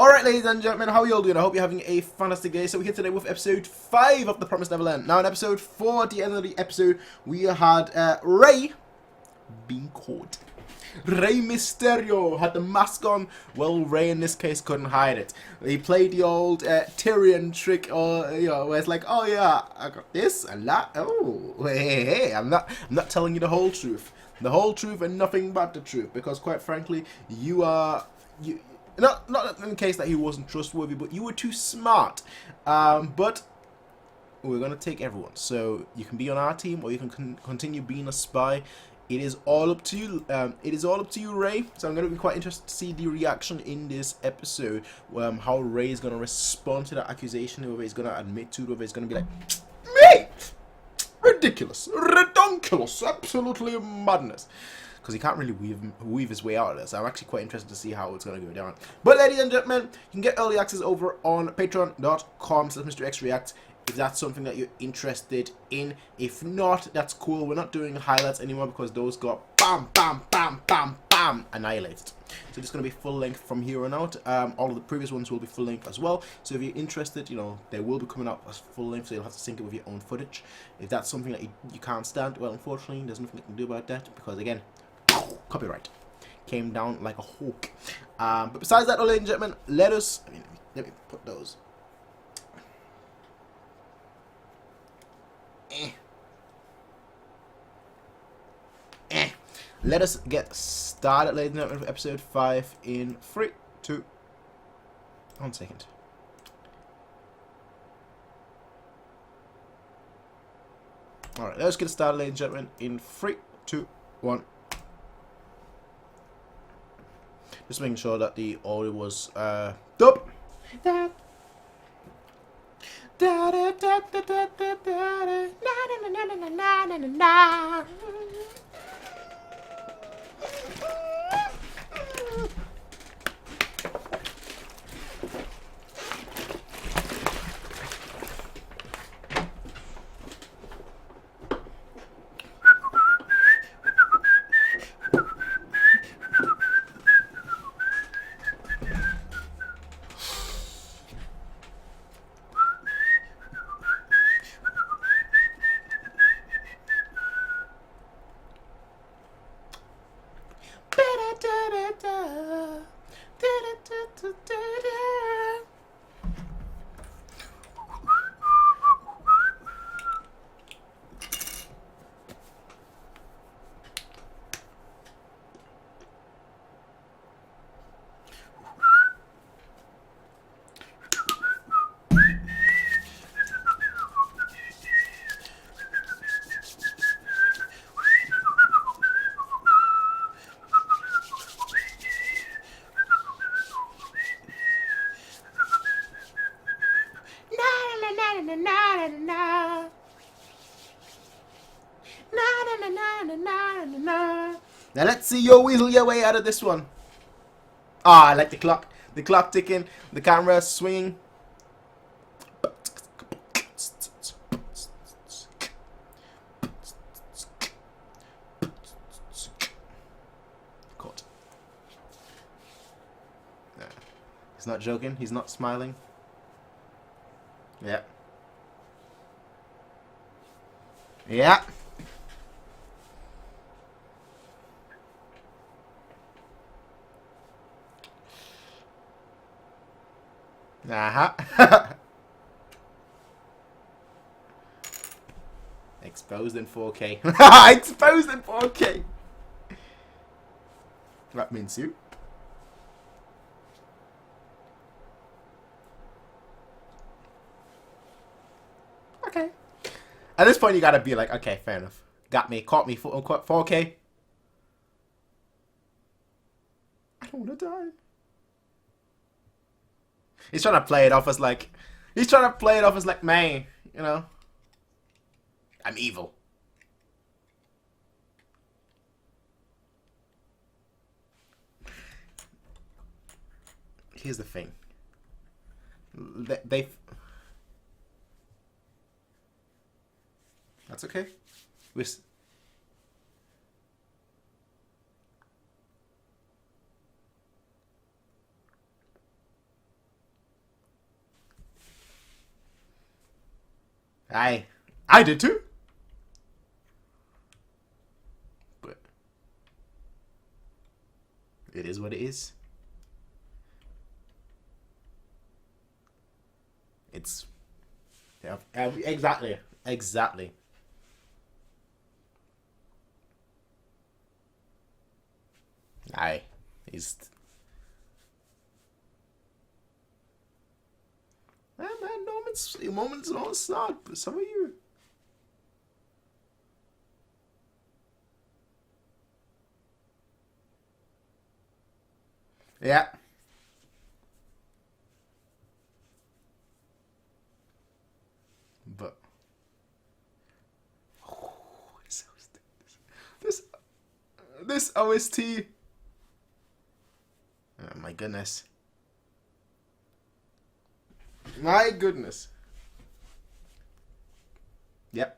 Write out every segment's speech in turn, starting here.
Alright, ladies and gentlemen, how are you all doing? I hope you're having a fantastic day. So we're here today with episode 5 of The Promised Neverland. Now in episode 4, at the end of the episode, we had Ray being caught. Rey Mysterio had the mask on. Well, Ray in this case couldn't hide it. He played the old Tyrion trick, or where it's like, oh yeah, I got this and that. Oh, hey, I'm not telling you the whole truth, and nothing but the truth, because quite frankly, you not in the case that he wasn't trustworthy, but you were too smart. But we're gonna take everyone, so you can be on our team or you can continue being a spy. It is all up to you. Ray. So I'm going to be quite interested to see the reaction in this episode. How Ray is going to respond to that accusation. Whether he's going to admit to it. Whether he's going to be like, me, ridiculous, redonkulous, absolutely madness. Because he can't really weave his way out of this. I'm actually quite interested to see how it's going to go down. But ladies and gentlemen, you can get early access over on patreon.com/MrXReact. If that's something that you're interested in. If not, that's cool. We're not doing highlights anymore because those got bam, bam, bam, bam, bam annihilated. So it's going to be full length from here on out. All of the previous ones will be full length as well. So if you're interested, they will be coming out as full length, so you'll have to sync it with your own footage. If that's something that you can't stand, well, unfortunately, there's nothing you can do about that because, again, copyright came down like a hawk. But besides that, ladies and gentlemen, let me put those. Let us get started, ladies and gentlemen, with episode 5 in 3, 2, 1 second. Alright, let's get started, ladies and gentlemen, in 3, 2, 1. Just making sure that the audio was dub. Now let's see you weasel your way out of this one. I like the clock. The clock ticking. The camera swinging. Caught. He's not joking. He's not smiling. Yeah. Yeah. Exposed in 4K. Exposed in 4K. That means you. Okay. At this point, you gotta be like, okay, fair enough. Got me, caught me, 4K. I don't wanna die. He's trying to play it off as like, man, I'm evil. Here's the thing. That's okay. I did too. But it is what it is. It's yeah, exactly. Aye, he's. Man, moments not snot, but some of you. Yeah. But oh, this OST. Oh, my goodness. My goodness. Yep.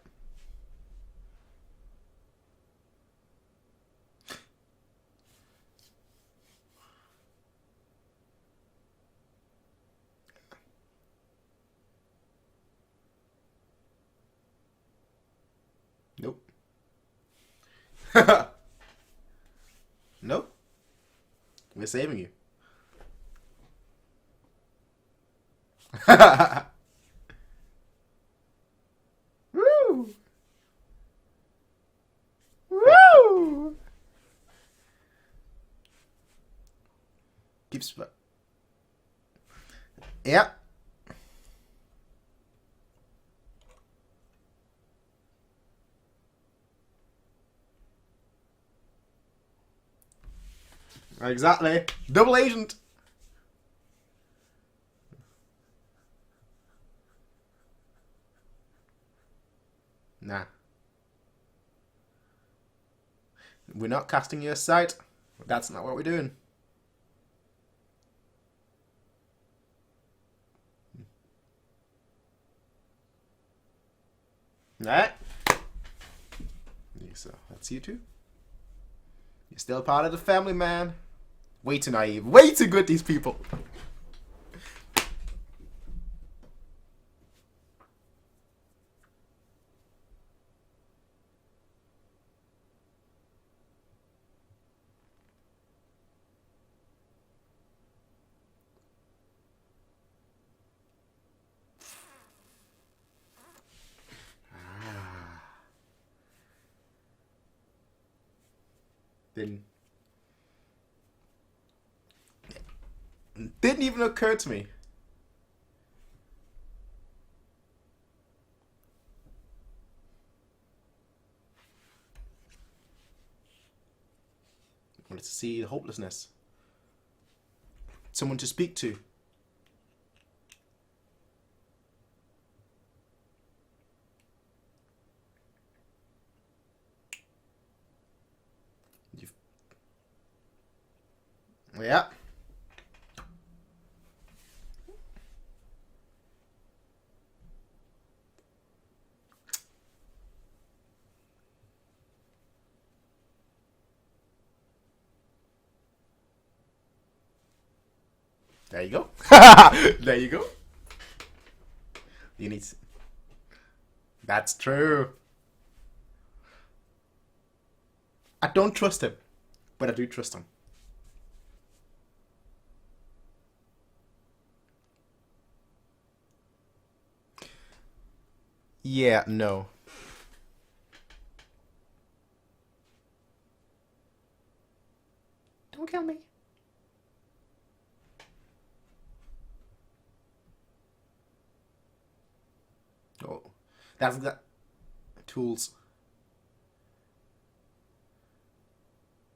Nope. Nope. We're saving you. Woo! Woo! Keeps. Yep. Exactly. Double agent. Nah. We're not casting you aside. That's not what we're doing. Alright. So, that's you two. You're still part of the family, man. Way too naive. Way too good, these people. Didn't even occur to me. I wanted to see the hopelessness. Someone to speak to. Yeah. There you go. There you go. You need. That's true. I don't trust him, but I do trust him. Yeah, no. Don't kill me. Oh, that's the tools.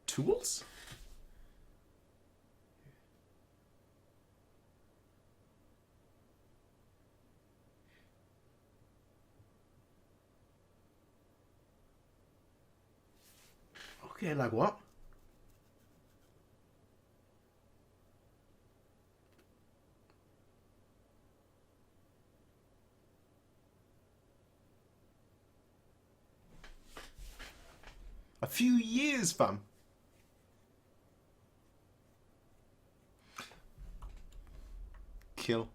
Tools? Okay, like what? A few years, fam. Kill.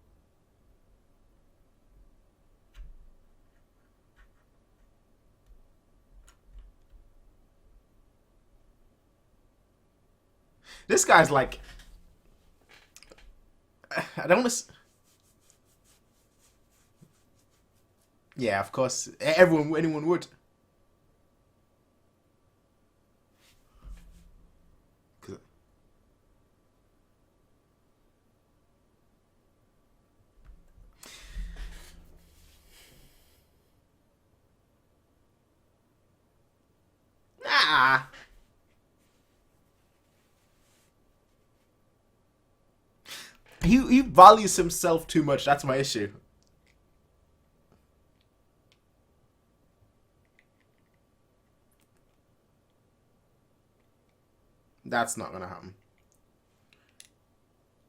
This guy's like, I don't want to. Yeah, of course, anyone would. Nah. He values himself too much. That's my issue. That's not gonna happen.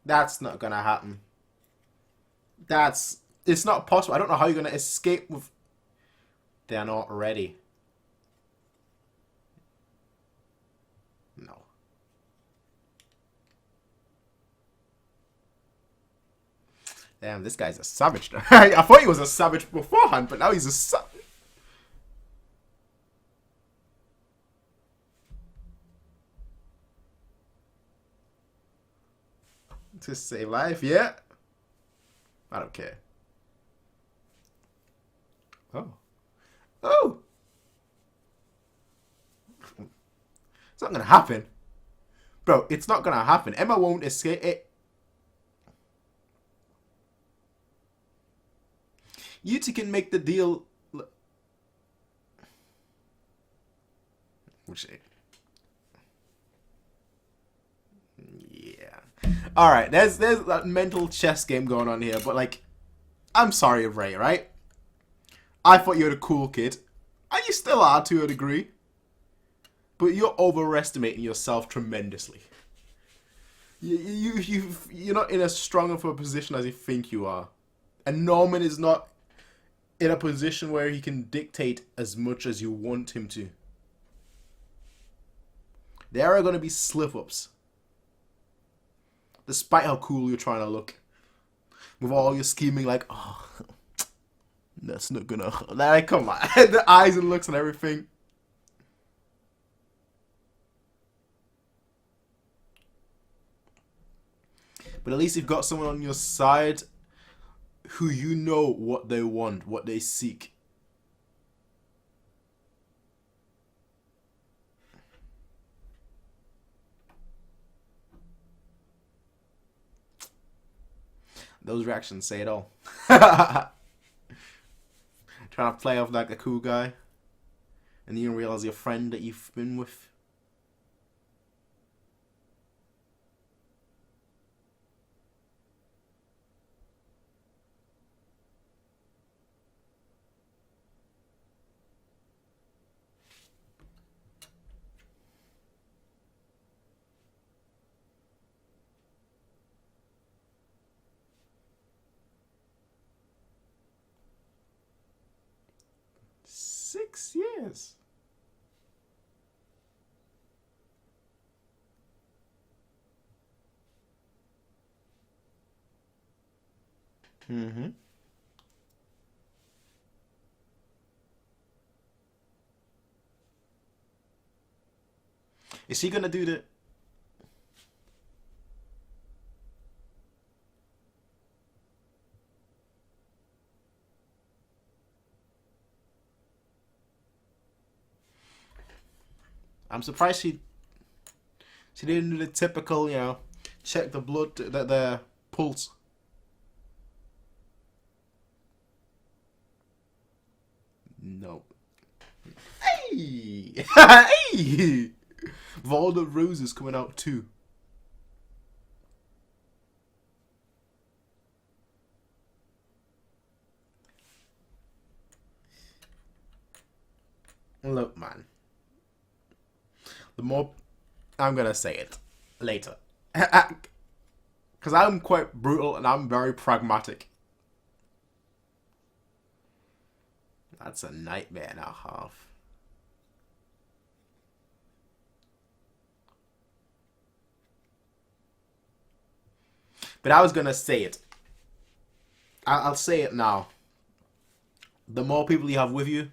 That's not gonna happen. It's not possible. I don't know how you're gonna escape with. They're not ready. No. Damn, this guy's a savage now. I thought he was a savage beforehand, but now he's a savage. To save life, yeah. I don't care. Oh. Oh! It's not gonna happen. Bro, it's not gonna happen. Emma won't escape it. You two can make the deal. Which. Yeah. Alright, there's that mental chess game going on here, but like, I'm sorry, Ray, right? I thought you were a cool kid. And you still are to a degree. But you're overestimating yourself tremendously. You're not in as strong of a position as you think you are. And Norman is not in a position where he can dictate as much as you want him to. There are going to be slip-ups. Despite how cool you're trying to look. With all your scheming like, oh, that's not gonna... Like, come on. The eyes and looks and everything. But at least you've got someone on your side who you know what they want, what they seek. Those reactions say it all. Trying to play off like a cool guy. And you don't realize your friend that you've been with. Six years. Mm-hmm. Is he gonna do the... I'm surprised she didn't do the typical, you know, check the blood, the pulse. No. Hey! Hey! With all the roses coming out too. Look, man. The more... I'm gonna say it later. Because I'm quite brutal and I'm very pragmatic. That's a nightmare and a half. But I was gonna say it. I'll say it now. The more people you have with you,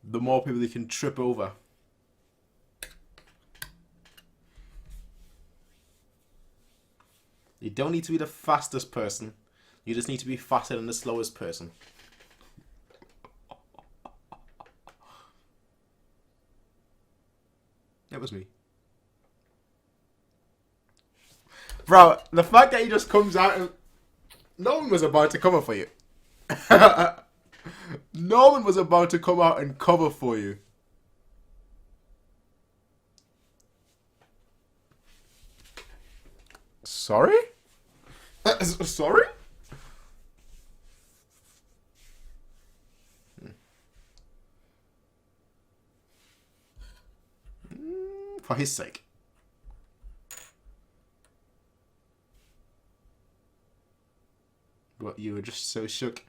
the more people you can trip over. You don't need to be the fastest person. You just need to be faster than the slowest person. That was me. Bro, the fact that he just comes out and... No one was about to cover for you. No one was about to come out and cover for you. Sorry? Sorry? For his sake. What, you were just so shook?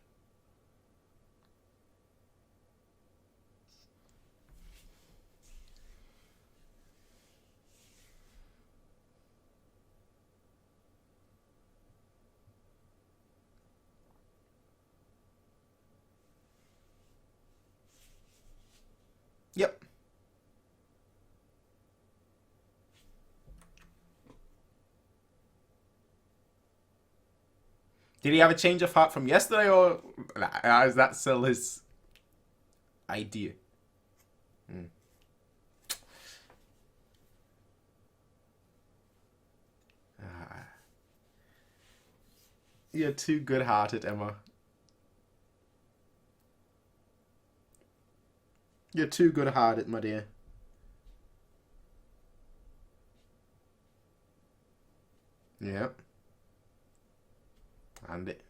Yep. Did he have a change of heart from yesterday, or is that still his idea? You're too good-hearted, Emma. You're too good-hearted, my dear. Yep. And it.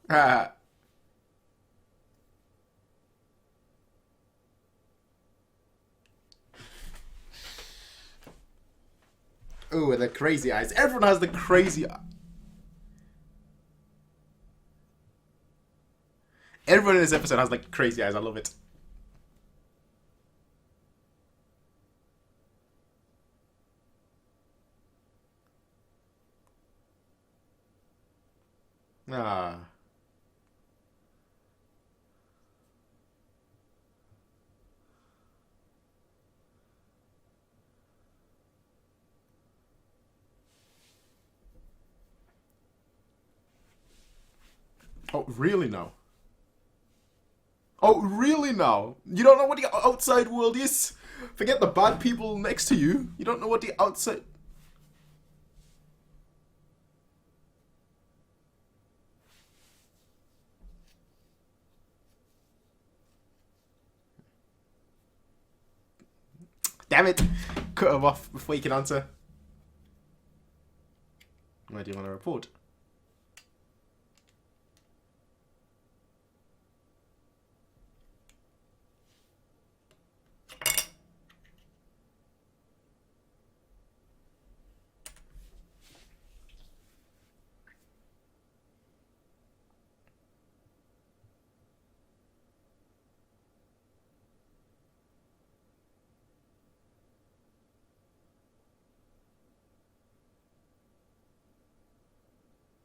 Ah. Oh, the crazy eyes. Everyone has the crazy... Everyone in this episode has like crazy eyes. I love it. Ah. Oh, really now? Oh, really now? You don't know what the outside world is? Forget the bad people next to you. You don't know what the outside... Damn it! Cut him off before you can answer. Where do you want to report?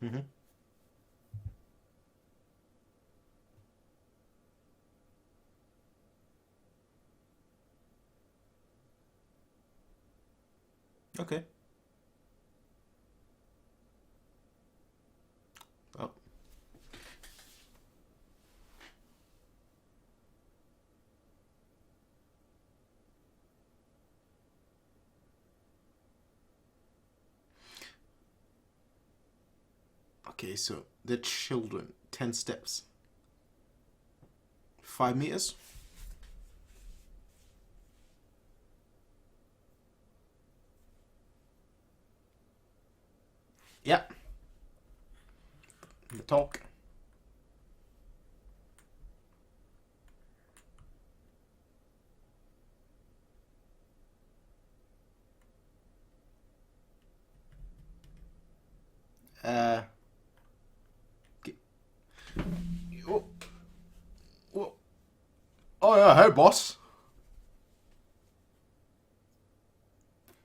Mm-hmm. Okay. Oh. Okay, so the children, 10 steps. 5 meters? Yep. The talk. Hey, boss.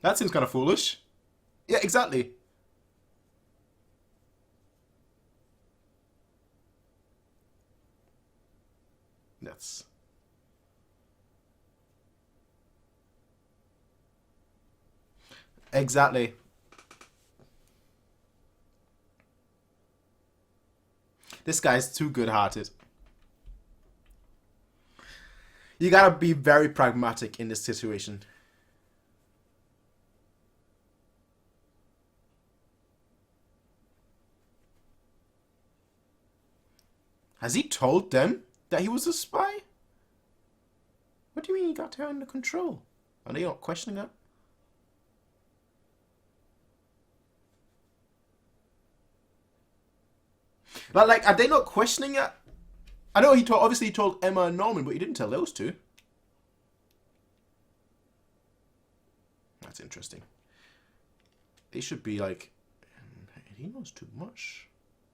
That seems kind of foolish. Yeah, exactly. That's... Exactly. This guy's too good-hearted. You gotta be very pragmatic in this situation. Has he told them that he was a spy? What do you mean he got her under control? Are they not questioning that? Like, are they not questioning it? I know obviously he told Emma and Norman, but he didn't tell those two. That's interesting. They should be like, he knows too much.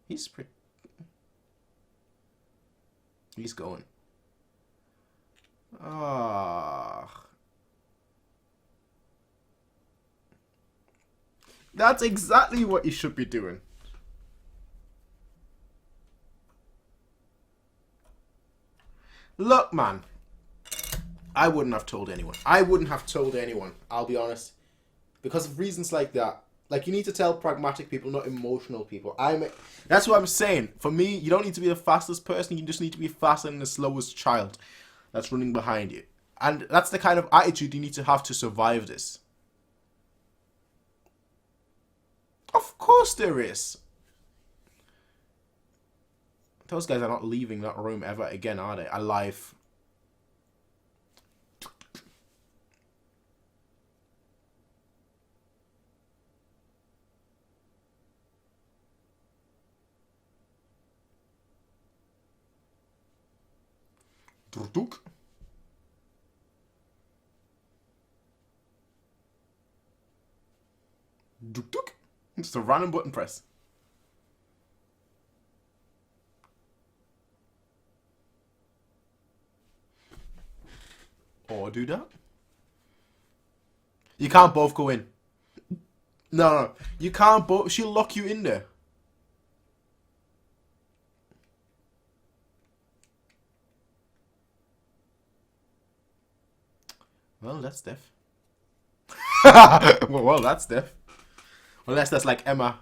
He's pretty... He's going. Ah. That's exactly what you should be doing. Look, man. I wouldn't have told anyone. I wouldn't have told anyone, I'll be honest. Because of reasons like that. Like, you need to tell pragmatic people, not emotional people. That's what I'm saying. For me, you don't need to be the fastest person. You just need to be faster than the slowest child that's running behind you. And that's the kind of attitude you need to have to survive this. Of course there is. Those guys are not leaving that room ever again, are they? Alive. Duk. Duk duk. Just a random button press. Or do that. You can't both go in. No. You can't both. She'll lock you in there. Well, that's death. well, that's death. Unless that's like Emma.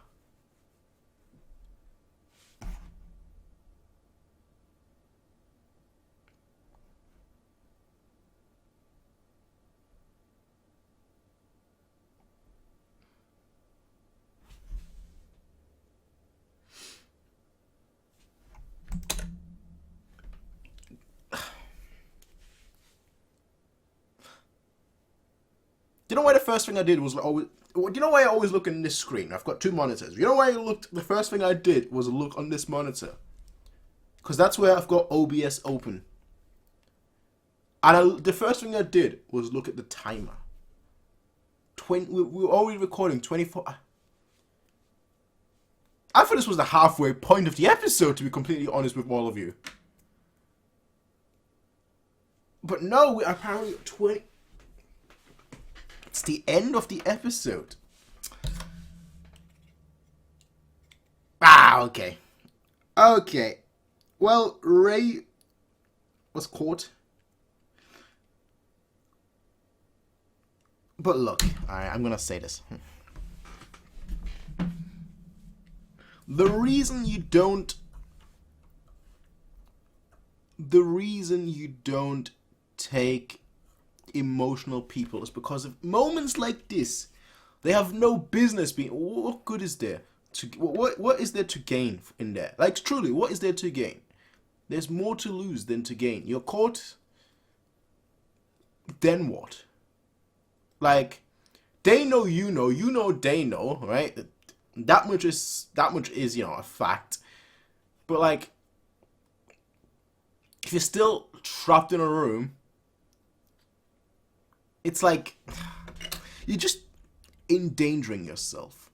You know why the first thing I did was always... Do you know why I always look in this screen? I've got two monitors. You know why I looked... The first thing I did was look on this monitor. Because that's where I've got OBS open. And the first thing I did was look at the timer. We were already recording 24... I thought this was the halfway point of the episode, to be completely honest with all of you. But no, we're apparently 20... It's the end of the episode. Ah, okay. Okay. Well, Ray was caught. But look, alright, I'm gonna say this. The reason you don't take emotional people is because of moments like this. They have no business being... What good is there? What is there to gain in there? Like, truly, what is there to gain? There's more to lose than to gain. You're caught. Then what? Like, they know, you know, they know, right? That much is, you know, a fact. But, like, if you're still trapped in a room, it's like, you're just endangering yourself.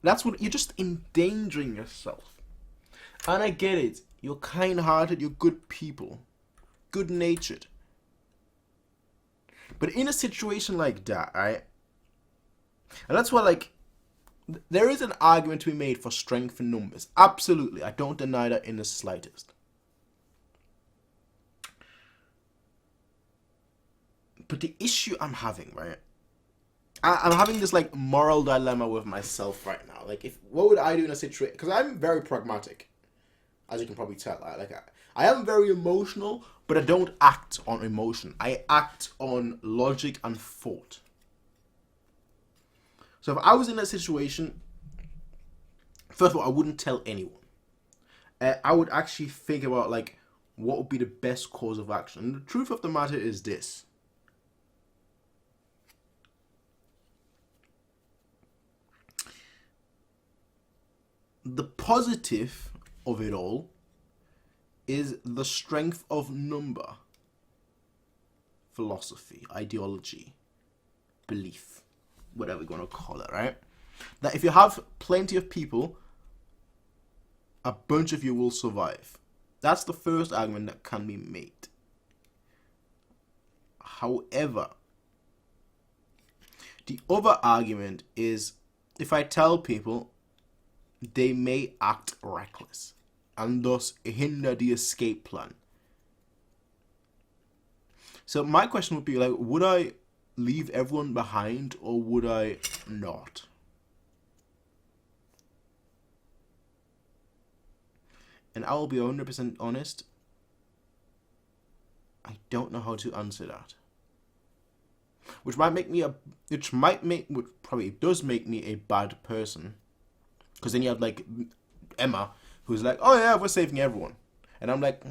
That's what, you're just endangering yourself. And I get it. You're kind-hearted, you're good people. Good-natured. But in a situation like that, right? And that's why, like, there is an argument to be made for strength in numbers. Absolutely. I don't deny that in the slightest. But the issue I'm having, right? I'm having this, like, moral dilemma with myself right now. Like, what would I do in a situation? Because I'm very pragmatic, as you can probably tell. I am very emotional, but I don't act on emotion. I act on logic and thought. So if I was in that situation, first of all, I wouldn't tell anyone. I would actually think about, like, what would be the best course of action. And the truth of the matter is this. The positive of it all is the strength of number, philosophy, ideology, belief, whatever you want to call it, right? That if you have plenty of people, a bunch of you will survive. That's the first argument that can be made. However, the other argument is if I tell people, they may act reckless and thus hinder the escape plan. So my question would be, like, would I leave everyone behind or would I not? And I will be 100% honest, I don't know how to answer that. Which probably does make me a bad person. Because then you have, like, Emma, who's like, oh yeah, we're saving everyone. And I'm like,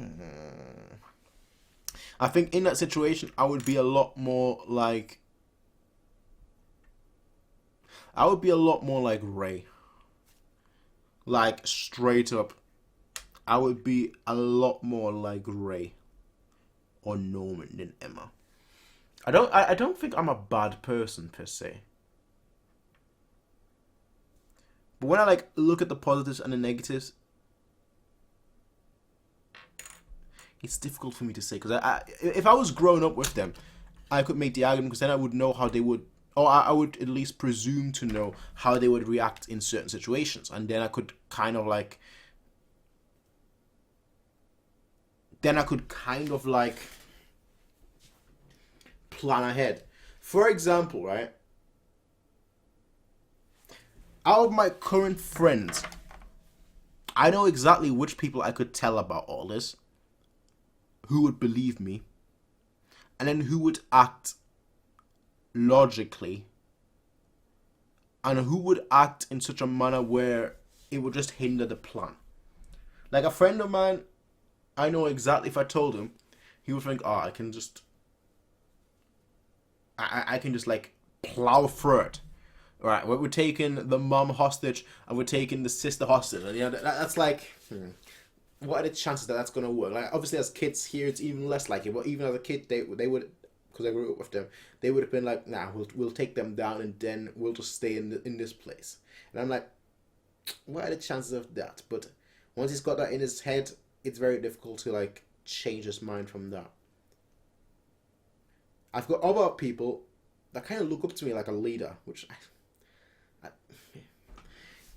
I think in that situation, I would be a lot more like Ray. Like, straight up, I would be a lot more like Ray or Norman than Emma. I don't think I'm a bad person per se. But when I, like, look at the positives and the negatives, it's difficult for me to say. Because if I was growing up with them, I could make the argument because then I would know how they would, or I would at least presume to know how they would react in certain situations. And then I could kind of like plan ahead. For example, right? Out of my current friends, I know exactly which people I could tell about all this, who would believe me, and then who would act logically, and who would act in such a manner where it would just hinder the plan. Like a friend of mine, I know exactly if I told him, he would think, oh, I can just like plow through it. Right, we're taking the mum hostage and we're taking the sister hostage. And, you know, that's like, what are the chances that that's going to work? Like, obviously, as kids here, it's even less likely. But even as a kid, they would, because I grew up with them, they would have been like, nah, we'll take them down and then we'll just stay in this place. And I'm like, what are the chances of that? But once he's got that in his head, it's very difficult to, like, change his mind from that. I've got other people that kind of look up to me like a leader, which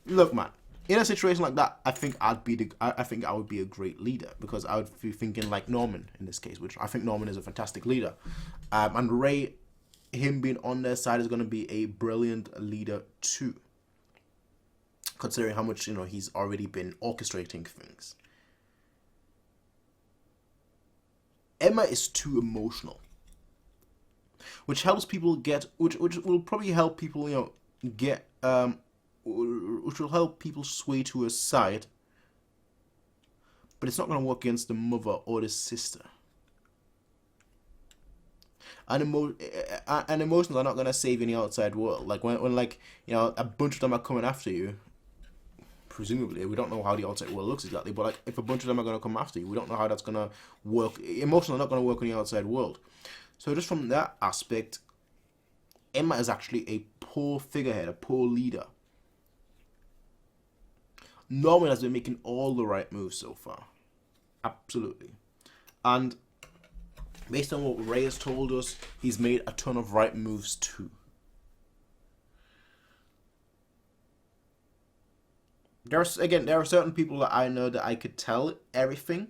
look, man, in a situation like that, I think I would be a great leader because I would be thinking like Norman in this case, which I think Norman is a fantastic leader, and Ray, him being on their side is going to be a brilliant leader too, considering how much he's already been orchestrating things. Emma is too emotional, which helps people which will probably help people get which will help people sway to her side, but it's not going to work against the mother or the sister. And emotions are not going to save you in the outside world. Like when like a bunch of them are coming after you, presumably we don't know how the outside world looks exactly, but like if a bunch of them are going to come after you, we don't know how that's going to work. Emotions are not going to work in the outside world. So just from that aspect, Emma is actually a poor figurehead, a poor leader. Norman has been making all the right moves so far. Absolutely. And based on what Ray has told us, he's made a ton of right moves too. There are certain people that I know that I could tell everything,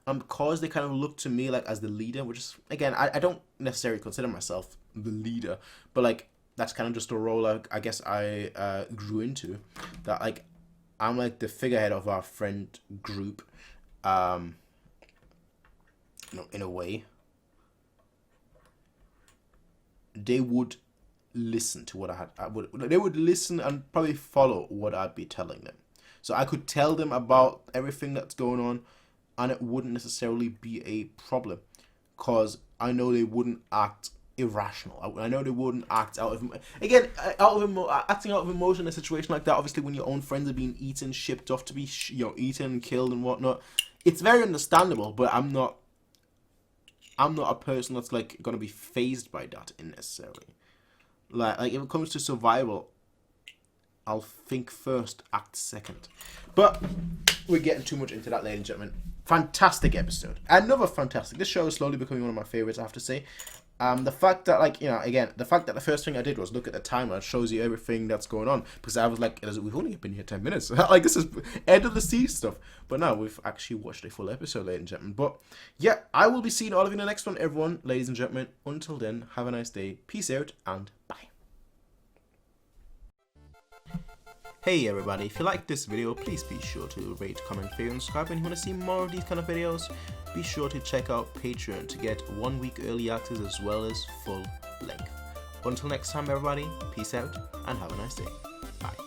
because they kind of look to me like as the leader, which is, again, I don't necessarily consider myself the leader, but like that's kind of just a role I guess I grew into, that like I'm like the figurehead of our friend group, in a way. They would listen to what they would listen and probably follow what I'd be telling them. So I could tell them about everything that's going on, and it wouldn't necessarily be a problem, because I know they wouldn't act irrational. I know they wouldn't act out of, again, acting out of emotion in a situation like that. Obviously, when your own friends are being eaten, shipped off to be eaten and killed and whatnot, it's very understandable. But I'm not a person that's like gonna be phased by that necessarily. Like if it comes to survival, I'll think first, act second. But we're getting too much into that, ladies and gentlemen. Fantastic episode. Another fantastic. This show is slowly becoming one of my favorites, I have to say. The fact that, like, again, the fact that the first thing I did was look at the timer. It shows you everything that's going on. Because I was like, we've only been here 10 minutes. Like, this is end of the sea stuff. But now we've actually watched a full episode, ladies and gentlemen. But, yeah, I will be seeing all of you in the next one, everyone. Ladies and gentlemen, until then, have a nice day. Peace out, and bye. Hey everybody, if you like this video, please be sure to rate, comment, favorite, and subscribe. And if you want to see more of these kind of videos, be sure to check out Patreon to get 1 week early access as well as full length. Until next time everybody, peace out and have a nice day. Bye.